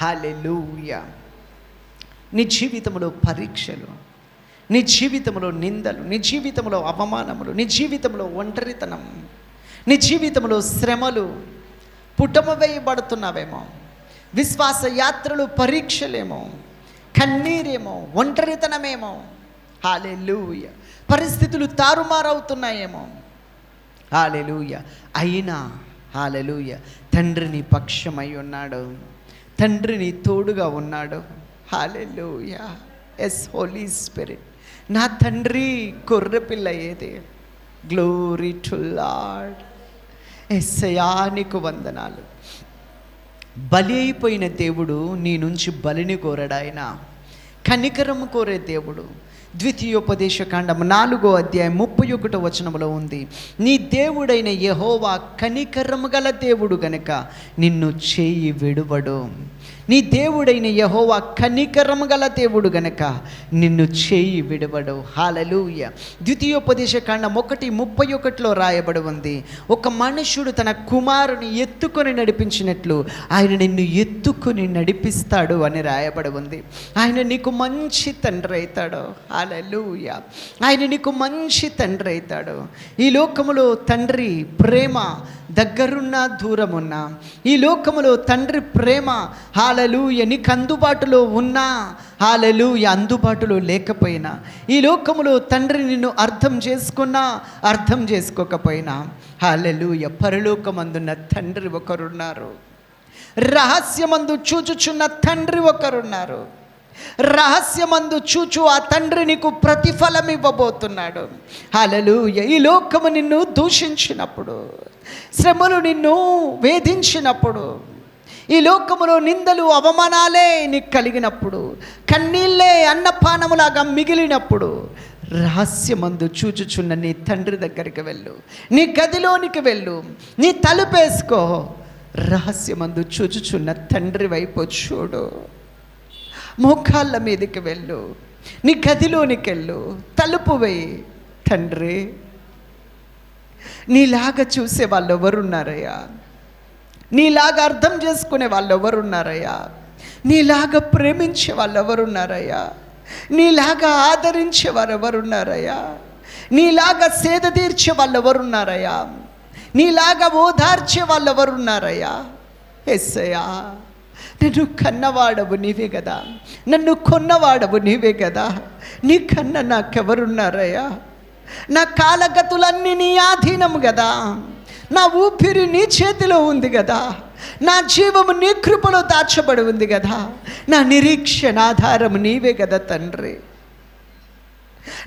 హల్లెలూయా. నీ జీవితంలో పరీక్షలు, నీ జీవితంలో నిందలు, నీ జీవితంలో అవమానములు, నీ జీవితంలో ఒంటరితనం, నీ జీవితంలో శ్రమలు, పుటమ వేయబడుతున్నావేమో, విశ్వాస యాత్రలు పరీక్షలేమో, కన్నీరేమో, ఒంటరితనమేమో, హల్లెలూయా, పరిస్థితులు తారుమారవుతున్నాయేమో, హల్లెలూయా, అయినా హల్లెలూయా తండ్రి నీ పక్షమై ఉన్నాడు, తండ్రి నీ తోడుగా ఉన్నాడు. హల్లెలూయా. ఎస్ హోలీ స్పిరిట్, నా తండ్రి గొర్రెపిల్ల ఏది? Glory to lord. యేసయ్యా నీకు వందనాలు. బలి అయిపోయిన దేవుడు నీ నుంచి బలిని కోరడాయన, కనికరము కోరే దేవుడు. ద్వితీయోపదేశకాండం 4వ అధ్యాయం 31వ వచనంలో ఉంది, నీ దేవుడైన యెహోవా కనికరము గల దేవుడు గనుక నిన్ను చేయి విడువడు. నీ దేవుడైన యెహోవా కనికరము గల దేవుడు గనుక నిన్ను చేయి విడువడు. హల్లెలూయా. ద్వితీయోపదేశకాండం 1:31లో రాయబడి ఉంది, ఒక మనుషుడు తన కుమారుని ఎత్తుకొని నడిపించినట్లు ఆయన నిన్ను ఎత్తుకొని నడిపిస్తాడు అని రాయబడి ఉంది. ఆయన నీకు మంచి తండ్రి అవుతాడు. హల్లెలూయా. ఆయన నీకు మంచి తండ్రి అవుతాడు. ఈ లోకములో తండ్రి ప్రేమ దగ్గరున్నా దూరమున్నా, ఈ లోకములో తండ్రి ప్రేమ హల్లెలూయా నీకు అందుబాటులో ఉన్నా, హల్లెలూయా అందుబాటులో లేకపోయినా, ఈ లోకములో తండ్రి నిన్ను అర్థం చేసుకున్నా అర్థం చేసుకోకపోయినా, హల్లెలూయా పరలోకమందున్న తండ్రి ఒకరున్నారు, రహస్యమందు చూచుచున్న తండ్రి ఒకరున్నారు. రహస్యమందు చూచు ఆ తండ్రి నీకు ప్రతిఫలం ఇవ్వబోతున్నాడు. హల్లెలూయా. ఈ లోకము నిన్ను దూషించినప్పుడు, శ్రమలు నిన్ను వేధించినప్పుడు, ఈ లోకములో నిందలు అవమానాలే నీకు కలిగినప్పుడు, కన్నీళ్ళే అన్నపానములాగా మిగిలినప్పుడు, రహస్యమందు చూచుచున్న నీ తండ్రి దగ్గరికి వెళ్ళు, నీ గదిలోనికి వెళ్ళు, నీ తలుపేసుకో, రహస్యమందు చూచుచున్న తండ్రి వైపు చూడు, మోకాళ్ళ మీదకి వెళ్ళు, నీ గదిలోనికి వెళ్ళు, తలుపు వేయి. తండ్రి, నీలాగా చూసే వాళ్ళు ఎవరున్నారయ్యా? నీలాగా అర్థం చేసుకునే వాళ్ళు ఎవరున్నారయ్యా? నీలాగా ప్రేమించే వాళ్ళు ఎవరున్నారయ్యా? నీలాగా ఆదరించే వారు ఎవరున్నారయ్యా? నీలాగా సేద తీర్చే వాళ్ళు ఎవరున్నారయ్యా? నీలాగా ఓదార్చే వాళ్ళు ఎవరున్నారయ్యా? యేసయ్యా, నన్ను కన్నవాడవు నీవే కదా, నన్ను కొన్నవాడవు నీవే కదా, నీ కన్న నాకెవరున్నారయ్యా? నా కాలగతులన్నీ నీ ఆధీనం కదా, నా ఊపిరి నీ చేతిలో ఉంది కదా, నా జీవము నీ కృపలో దాచబడి ఉంది కదా, నా నిరీక్షణ ఆధారము నీవే కదా తండ్రి,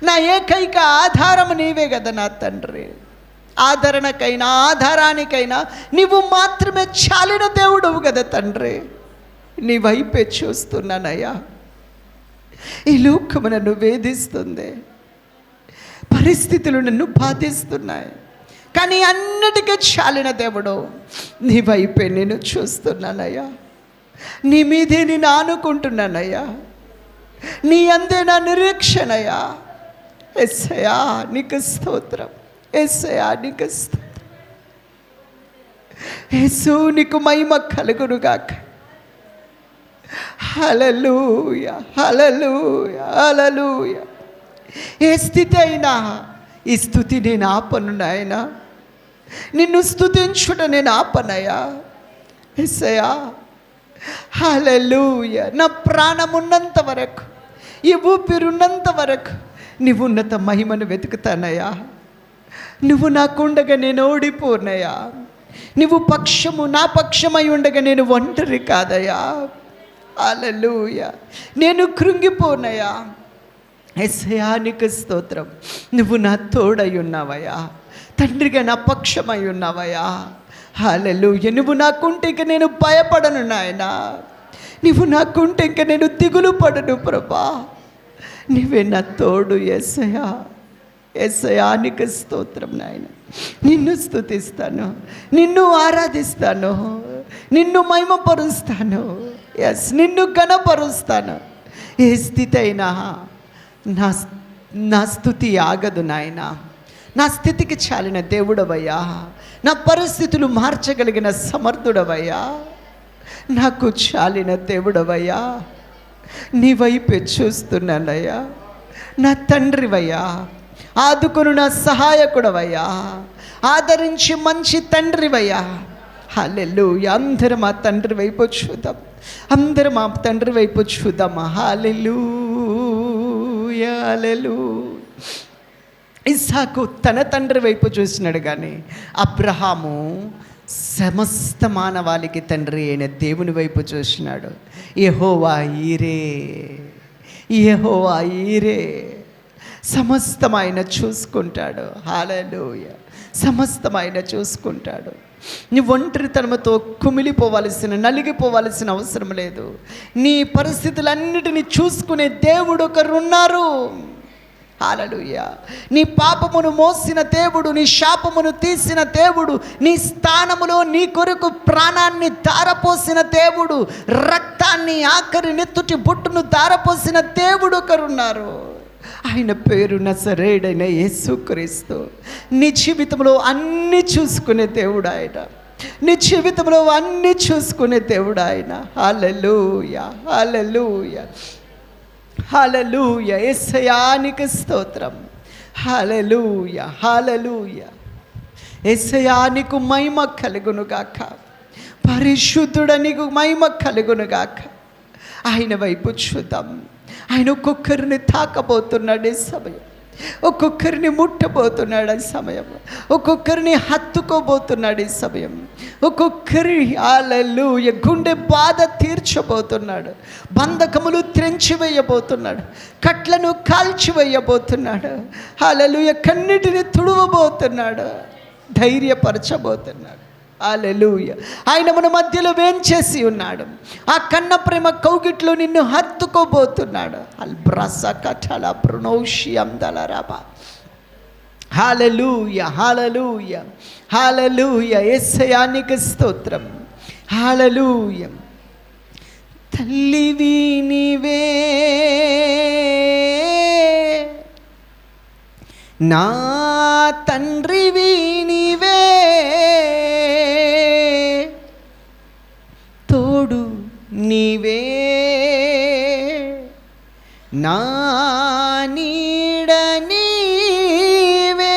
నా ఏకైక ఆధారము నీవే కదా నా తండ్రి. ఆదరణకైనా ఆధారానికైనా నీవు మాత్రమే చాలిన దేవుడవు కదా తండ్రి. నీ వైపే చూస్తున్నానయ్యా. ఈ లోకము నన్ను వేధిస్తుంది, పరిస్థితులు నన్ను బాధిస్తున్నాయి, కానీ అన్నిటికీ చాలిన దేవుడు నీ వైపే నేను చూస్తున్నానయ్యా. నీ మీదే నేను ఆనుకుంటున్నానయ్యా, నీ అందే నా నిరీక్షణయ్యా. యేసయ్యా నీకు స్తోత్రం, యేసయ్యా నీకు స్తోత్రం. యేసు నీకు మహిమ కలుగునుగాక. హల్లెలూయా, హల్లెలూయా, హల్లెలూయా. ఏ స్థితి అయినా ఈ స్థుతి నేను ఆపను నాయనా, నిన్ను స్తుతించుట నేను ఆపనయ్యా. యేసయ్యా హల్లెలూయా. నా ప్రాణం ఉన్నంత వరకు, ఈ ఊపిరున్నంత వరకు నీవు ఉన్నత మహిమను వెతుకుతానయ్యా. నువ్వు నాకుండగా నేను ఓడిపోనయ్యా, నువ్వు పక్షము నా పక్షమై ఉండగా నేను ఒంటరి కాదయ్యా. హల్లెలూయా. నేను కృంగిపోనయ్యా. యేసయ్యా నీకు స్తోత్రం. నువ్వు నా తోడై ఉన్నావయ్యా, తండ్రిగా నా పక్షమై ఉన్నావయ్యా. హల్లెలూయా. నువ్వు నాకుంటే ఇంక నేను భయపడను నాయనా, నువ్వు నాకుంటే ఇంక నేను దిగులు పడను ప్రభా. నువ్వే నా తోడు యేసయ్యా. యేసయ్యా నీకు స్తోత్రం నాయన. నిన్ను స్తుతిస్తాను, నిన్ను ఆరాధిస్తాను, నిన్ను మహిమపరుస్తాను. ఎస్, నిన్ను ఘనపరుస్తాను. ఏ స్థితి అయినా నా స్తుతి ఆగదు నాయన. నా స్థితికి చాలిన దేవుడవయ్యా, నా పరిస్థితులు మార్చగలిగిన సమర్థుడవయ్యా. నాకు చాలిన దేవుడవయ్యా, నీ వైపే చూస్తున్నానయ్యా. నా తండ్రివయ్యా, ఆదుకొను నా సహాయకుడవయ్యా, ఆదరించి మంచి తండ్రివయ్యా. హల్లెలూయా. అందరం మా తండ్రి వైపు చూద్దాం, అందరం మా తండ్రి వైపు చూద్దామా. హల్లెలూయా, హల్లెలూయా. ఇస్సాకు తన తండ్రి వైపు చూసినాడు, కానీ అబ్రహాము సమస్త మానవాళికి తండ్రి అయిన దేవుని వైపు చూసినాడు. యెహోవా ఈరే, యెహోవా ఈరే. సమస్తమైన చూసుకుంటాడు. హల్లెలూయా. సమస్తమైన చూసుకుంటాడు. నీ ఒంటరితనముతో కుమిలిపోవలసిన, నలిగిపోవలసిన అవసరం లేదు. నీ పరిస్థితులన్నిటినీ చూసుకునే దేవుడు ఒకరున్నారు. హల్లెలూయా. నీ పాపమును మోసిన దేవుడు, నీ శాపమును తీసిన దేవుడు, నీ స్థానములో నీ కొరకు ప్రాణాన్ని ధారపోసిన దేవుడు, రక్తాన్ని ఆఖరి నెత్తుటి బొట్టును ధారపోసిన దేవుడు ఒకరున్నారు. ఆయన పేరు నజరేయుడైన యేసుక్రీస్తు. నీ జీవితంలో అన్నీ చూసుకునే దేవుడు ఆయన. నీ జీవితంలో అన్నీ చూసుకునే దేవుడు ఆయన. హల్లెలూయా, హల్లెలూయా, హల్లెలూయా. యేసయ్యానికి స్తోత్రం. హల్లెలూయా, హల్లెలూయా. యేసయ్యానికి మహిమ కలుగునుగాక, పరిశుద్ధుడనికి మహిమ కలుగునుగాక. ఆయన వైపు చూద్దాం. ఆయన ఒక్కొక్కరిని తాకబోతున్నాడు ఈ సమయం, ఒక్కొక్కరిని ముట్టబోతున్నాడు ఈ సమయం, ఒక్కొక్కరిని హత్తుకోబోతున్నాడు ఈ సమయం, ఒక్కొక్కరి హల్లెలూయా గుండె బాధ తీర్చబోతున్నాడు, బంధకములు త్రెంచివేయబోతున్నాడు, కట్లను కాల్చివేయబోతున్నాడు. హల్లెలూయా. కన్నిటిని తుడవబోతున్నాడు, ధైర్యపరచబోతున్నాడు. హల్లెలూయా. ఆయన మన మధ్యలో వేంచేసి ఉన్నాడు. ఆ కన్న ప్రేమ కౌగిట్లో నిన్ను హత్తుకోబోతున్నాడు. అల్బ్రాస కఠల బ్రునౌషియం దలరబా. హల్లెలూయా, హల్లెలూయా, హల్లెలూయా. యేసయ్యానికి స్తోత్రం. హల్లెలూయా. తల్లివి నీవే, నా తండ్రివి నీవే, తోడు నీవే, నా నీడ నీవే,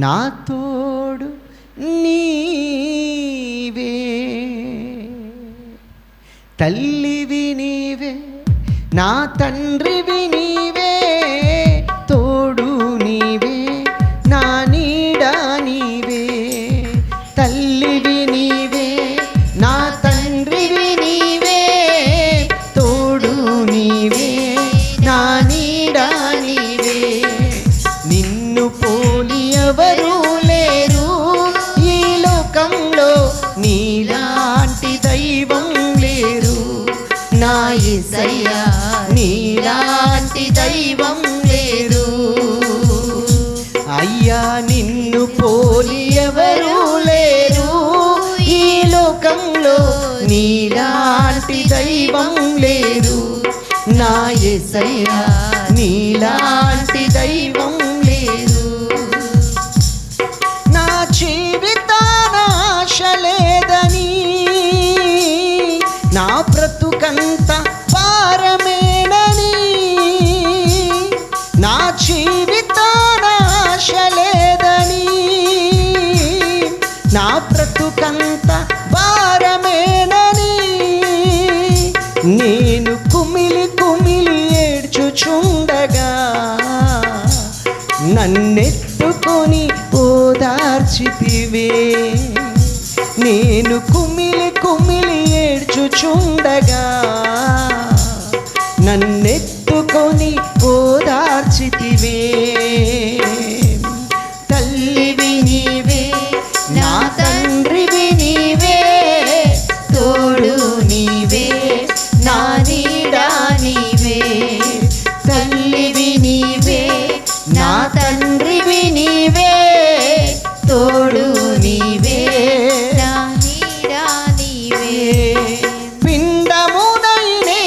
నా తోడు నీవే. తల్లివి నీవే, నా తండ్రివి నీవే, తోడు నీవే, నా నీడ నీవే. తల్లివి నీవే, నా తండ్రివి నీవే, తోడు నీవే, నా నీడ నీవే. నిన్ను పోలి ఎవరు లేరు ఈ లోకంలో, నీలాంటి దైవం లేరు నా యేసయ్యా, నీలాంటి దైవం లేరు అయ్యా. నిన్ను పోలి ఎవరు లేరు ఈ లోకంలో, నీలాంటి దైవం లేరు నా యేసయ్యా, నీలాంటి దైవం లేరు. నా జీవితాన ఆశ లేదని, నా బ్రతుకంత భారమేనని, నా జీవితాన ఆశ లేదని, నా బ్రతుకంత భారమేనని, నేను కుమిలి కుమిలి ఏడ్చుచుండగా నన్నెత్తుకొని ఓదార్చితివే. నేను కుమిలి కుమిలి ఏడ్చుచుండగా నన్నెత్తుకొని ఓదార్చితివే. తల్లివి నీవే, నా తండ్రివి నీవే, తోడు నీవే, నా నీడ నీవే. తల్లివి నీవే, నా తండ్రివి నీవే, తోడు నీవే, నా నీడ నీవే. పిండమునైనే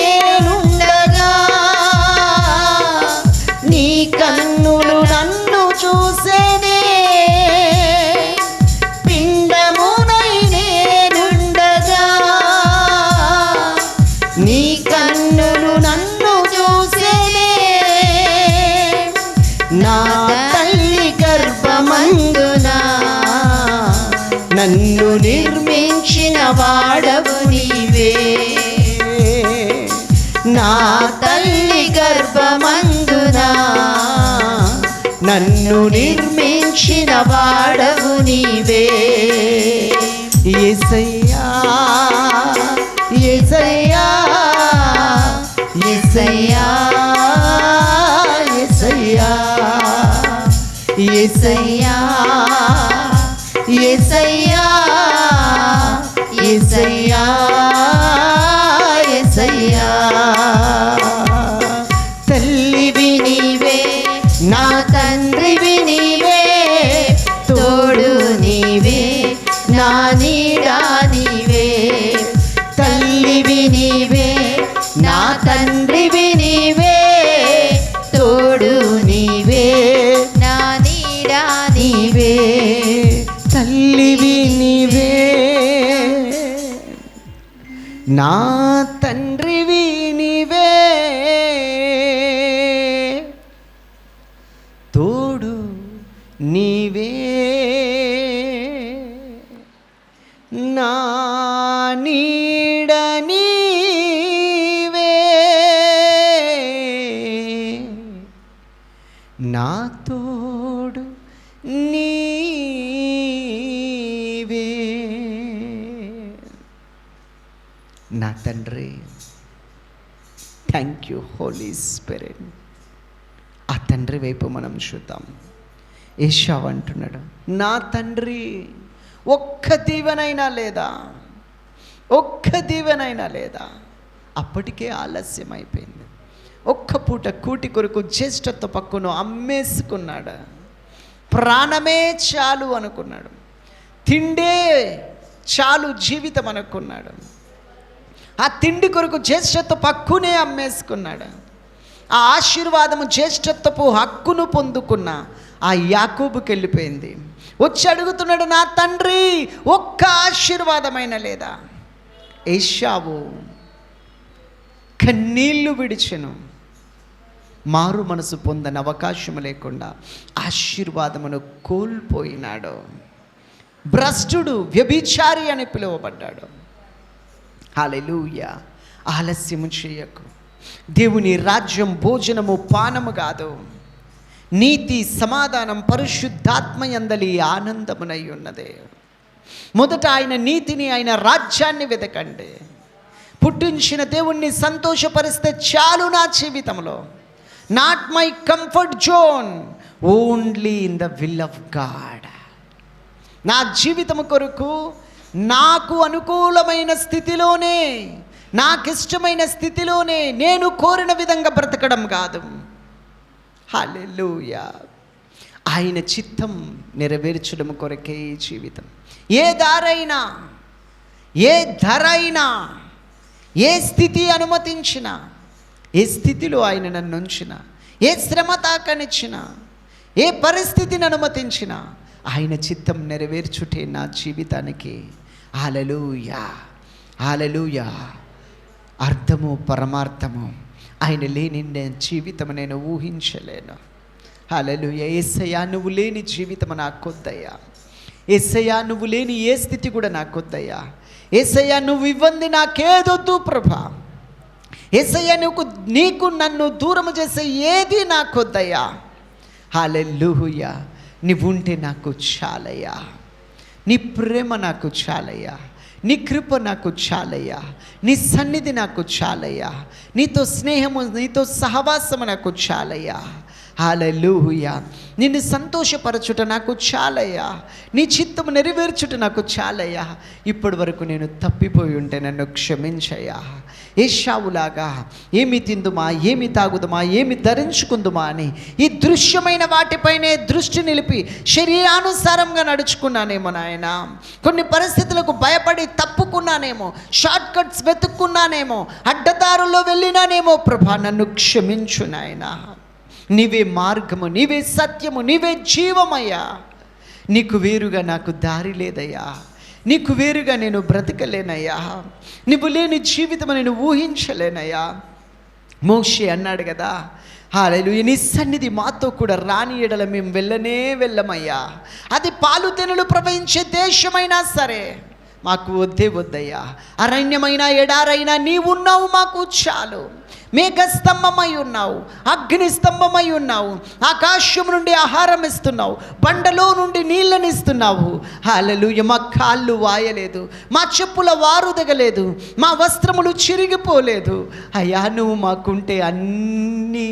నన్ను నిర్మించిన వాడవు నీవే. నా తల్లి గర్భమందున నన్ను నిర్మించిన వాడవు నీవే. యేసయ్యా యేసయ్యా యేసయ్యా యేసయ్యా యేసయ్యా యేసయ్యా యేసయ్యా యేసయ్యా. తల్లివి నీవే, నా తండ్రివి నీవే, తోడు నీవే, నా నీడా నీవే. తల్లివి నీవే, నా తండ్రివి నీవే, తోడు నీవే, నా నీడా నీవే. తల్లివి నీవే, నా తండ్రివి నీవే, తోడు నీవే, నా నీడ నీవే, నా తోడు నీవే. నా తండ్రి, థ్యాంక్ యూ హోలీ స్పిరిట్. ఆ తండ్రి వైపు మనం చూద్దాం. ఏషావు అంటున్నాడు, నా తండ్రి ఒక్క దీవెనైనా లేదా, ఒక్క దీవెనైనా లేదా. అప్పటికే ఆలస్యం అయిపోయింది. ఒక్క పూట కూటి కొరకు జ్యేష్ఠత్వ పక్కును అమ్మేసుకున్నాడు. ప్రాణమే చాలు అనుకున్నాడు. తిండే చాలు జీవితం అనుకున్నాడు. ఆ తిండి కొరకు జ్యేష్ఠత్వ హక్కునే అమ్మేసుకున్నాడు. ఆ ఆశీర్వాదము జ్యేష్ఠత్వపు హక్కును పొందుకున్న ఆ యాకోబుకి వెళ్ళిపోయింది. వచ్చి అడుగుతున్నాడు, నా తండ్రి ఒక్క ఆశీర్వాదమైన లేదా. ఏషావు కన్నీళ్లు విడిచెను. మారు మనసు పొందని అవకాశం లేకుండా ఆశీర్వాదమును కోల్పోయినాడు. భ్రష్టుడు, వ్యభిచారి అని పిలువబడ్డాడు. హల్లెలూయా. ఆలస్యము చేయకు. దేవుని రాజ్యం భోజనము పానము కాదు, నీతి సమాధానం పరిశుద్ధాత్మయందలి ఆనందమునై ఉన్నదే. మొదట ఆయన నీతిని, ఆయన రాజ్యాన్ని వెతకండి. పుట్టించిన దేవుణ్ణి సంతోషపరిస్తే చాలు నా జీవితంలో. Not my comfort zone, only in the will of God. నా జీవితం కొరకు నాకు అనుకూలమైన స్థితిలోనే, నాకు ఇష్టమైన స్థితిలోనే నేను కోరిన విధంగా బ్రతకడం కాదు. హల్లెలూయా. ఆయన చిత్తం నెరవేర్చడం కొరకే ఈ జీవితం. ఏ దారైనా, ఏ ధర అయినా, ఏ స్థితి అనుమతించిన, ఏ స్థితిలో ఆయన నన్ను ఉంచిన, ఏ శ్రమ తాకనిచ్చిన, ఏ పరిస్థితిని అనుమతించిన, ఆయన చిత్తం నెరవేర్చుటే నా జీవితానికి హల్లెలూయా. హల్లెలూయా. అర్థము పరమార్థము ఆయన లేని జీవితం నేను ఊహించలేను. హల్లెలూయా. యేసయ్యా, నువ్వు లేని జీవితం నాకొద్దయ్యా. యేసయ్యా, నువ్వు లేని ఏ స్థితి కూడా నాకొద్దయ్యా. యేసయ్యా, నువ్వు ఇవ్వంది నాకేదొద్దు ప్రభా. యేసయ్యా, నీకు నన్ను దూరం చేసే ఏది నాకొద్దయ్యా. హల్లెలూయా. నీవు ఉంటే నాకు చాలయ్యా. నీ ప్రేమ నాకు చాలయ్యా. నీ కృప నాకు చాలయ్యా. నీ సన్నిధి నాకు చాలయ్యా. నీతో స్నేహము, నీతో సహవాసము నాకు చాలయ్యా. హల్లెలూయా. నిన్ను సంతోషపరచుట నాకు చాలయ్యా. నీ చిత్తము నెరవేర్చుట నాకు చాలయ్యా. ఇప్పటి వరకు నేను తప్పిపోయి ఉంటే నన్ను క్షమించయ్యా. ఏషావులాగా ఏమి తిందుమా, ఏమి తాగుదుమా, ఏమి ధరించుకుందుమా అని ఈ దృశ్యమైన వాటిపైనే దృష్టి నిలిపి శరీరానుసారంగా నడుచుకున్నానేమో నాయన. కొన్ని పరిస్థితులకు భయపడి తప్పుకున్నానేమో, షార్ట్ కట్స్ వెతుక్కున్నానేమో, అడ్డదారుల్లో వెళ్ళినానేమో ప్రభా, నన్ను క్షమించు నాయన. నీవే మార్గము, నీవే సత్యము, నీవే జీవమయ్యా. నీకు వేరుగా నాకు దారి లేదయ్యా. నీకు వేరుగా నేను బ్రతకలేనయ్యా. నువ్వు లేని జీవితం నేను ఊహించలేనయ్యా. మోషే అన్నాడు కదా, హల్లెలూయా. నీ సన్నిధి మాతో కూడా రాని ఎడల మేము వెళ్ళమయ్యా. అది పాలు తేనెలు ప్రవహించే దేశమైనా సరే మాకు వద్దయ్యా. అరణ్యమైన ఎడారైనా నీవున్నావు మాకు చాలు. మేఘస్తంభమై ఉన్నావు, అగ్ని స్తంభమై ఉన్నావు, ఆకాశం నుండి ఆహారం ఇస్తున్నావు, బండలో నుండి నీళ్ళని ఇస్తున్నావు. హల్లెలూయా. మా కాళ్ళు వాయలేదు, మా చెప్పుల వారుదగలేదు, మా వస్త్రములు చిరిగిపోలేదు. అయ్యా, నువ్వు మాకుంటే అన్నీ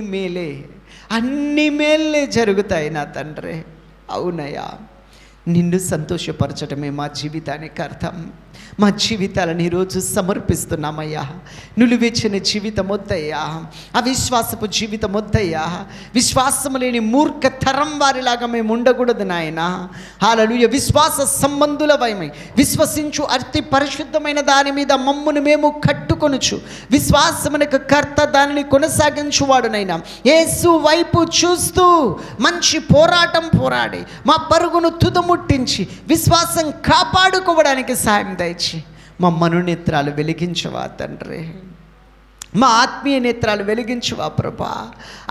మేలే జరుగుతాయి నా తండ్రి. అవునయ్యా, నిన్ను సంతోషపరచడమే మా జీవితానికి అర్థం. మా జీవితాలను ఈరోజు సమర్పిస్తున్నామయ్యా. నిలువెచ్చిన జీవితం వద్దయ్యా, అవిశ్వాసపు జీవితం వద్దయ్యా. విశ్వాసము లేని మూర్ఖ తరం వారిలాగా మేము ఉండకూడదు నాయనా. హల్లెలూయా. విశ్వాస సంబంధులమై విశ్వసించు అతి పరిశుద్ధమైన దాని మీద మమ్మును మేము కట్టుకొనుచు, విశ్వాసమునకు కర్త దానిని కొనసాగించువాడునైనా యేసు వైపు చూస్తూ మంచి పోరాటం పోరాడి మా పరుగును తుదముట్టించి విశ్వాసం కాపాడుకోవడానికి సాయం దయచేసి మా మనోనేత్రాలు వెలిగించవా తండ్రి. మా ఆత్మీయ నేత్రాలు వెలిగించువా ప్రభా.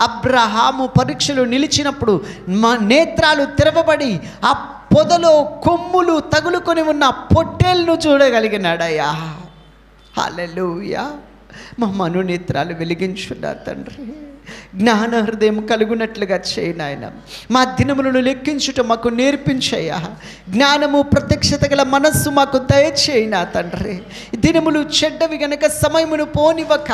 అబ్రహాము పరీక్షలు నిలిచినప్పుడు మా నేత్రాలు తెరవబడి ఆ పొదలో కొమ్ములు తగులుకొని ఉన్న పొట్టేళ్ళను చూడగలిగినాడయ్యా. హల్లెలూయా. మా మనోనేత్రాలు వెలిగించున్నా తండ్రి. జ్ఞాన హృదయం కలుగునట్లుగా చేయి నాయన. మా దినములను లెక్కించుట మాకు నేర్పించయ్యా. జ్ఞానము ప్రత్యక్షత గల మనస్సు మాకు దయచేయి నా తండ్రి. దినములు చెడ్డవి గనక సమయమును పోనివ్వక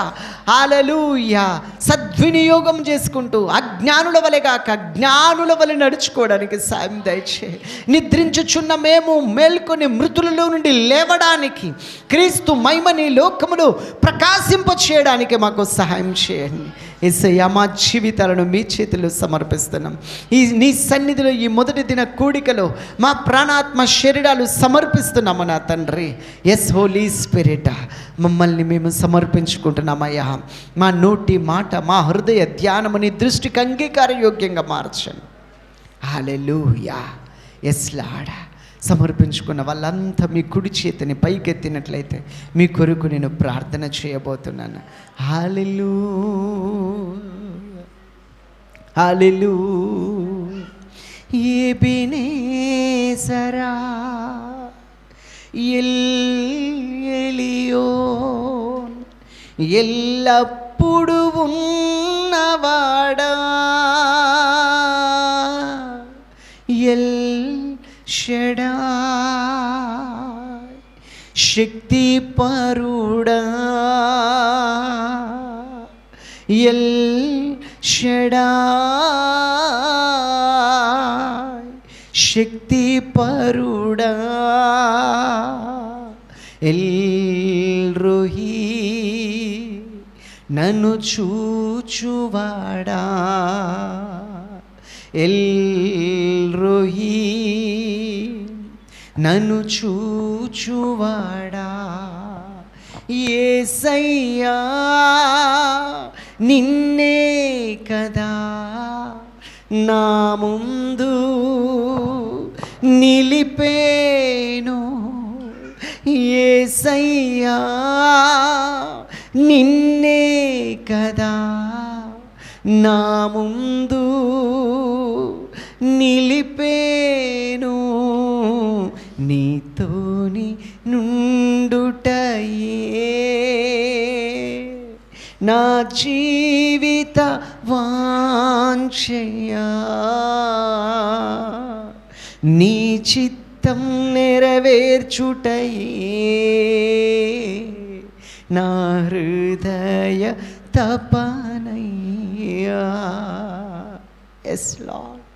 హల్లెలూయా సద్వినియోగం చేసుకుంటూ అజ్ఞానుల వలె గాక జ్ఞానుల వలె నడుచుకోవడానికి సాయం దయచేయి. నిద్రించుచున్న మేము మేల్కొని మృతులలో నుండి లేవడానికి, క్రీస్తు మహిమని లోకములో ప్రకాశింప చేయడానికి మాకు సహాయం చేయండి. యేసయ్యా, మా జీవితాలను మీ చేతుల్లో సమర్పిస్తున్నాం. నీ సన్నిధిలో ఈ మొదటి దిన కూడికలో మా ప్రాణాత్మ శరీరాలు సమర్పిస్తున్నాము నా తండ్రి. ఎస్ హోలీ స్పిరిట్, మమ్మల్ని మేము సమర్పించుకుంటున్నామయ్యా. మా నోటి మాట, మా హృదయ ధ్యానము నీ దృష్టికి అంగీకారయోగ్యంగా మార్చండి. హల్లెలూయా. Yes lord. సమర్పించుకున్న వాళ్ళంతా మీ కుడి చేతిని పైకెత్తినట్లయితే మీ కొరకు నేను ప్రార్థన చేయబోతున్నాను. హల్లెలూయా, హల్లెలూయా. ఎబెనేజరా, ఎలియోన్, ఎల్లప్పుడు ఉన్నవాడా, షడాయ్, శక్తి పరుడా, ఎల్ షడాయ్, శక్తి పరుడా, ఎల్ రోహీ, నన్ను చూచువాడా, ఎల్ రోహీ, నన్ను చూచువాడా. యేసయ్యా, నిన్నే కదా నా ముందు నిలిపేను. యేసయ్యా, నిన్నే కదా నా ముందు నిలిపేను. నీతోని నుండుటయే నా జీవిత వాంఛయా. నీ చిత్తం నెరవేర్చుటయే నా హృదయ తపనయ్యా. Yes lord.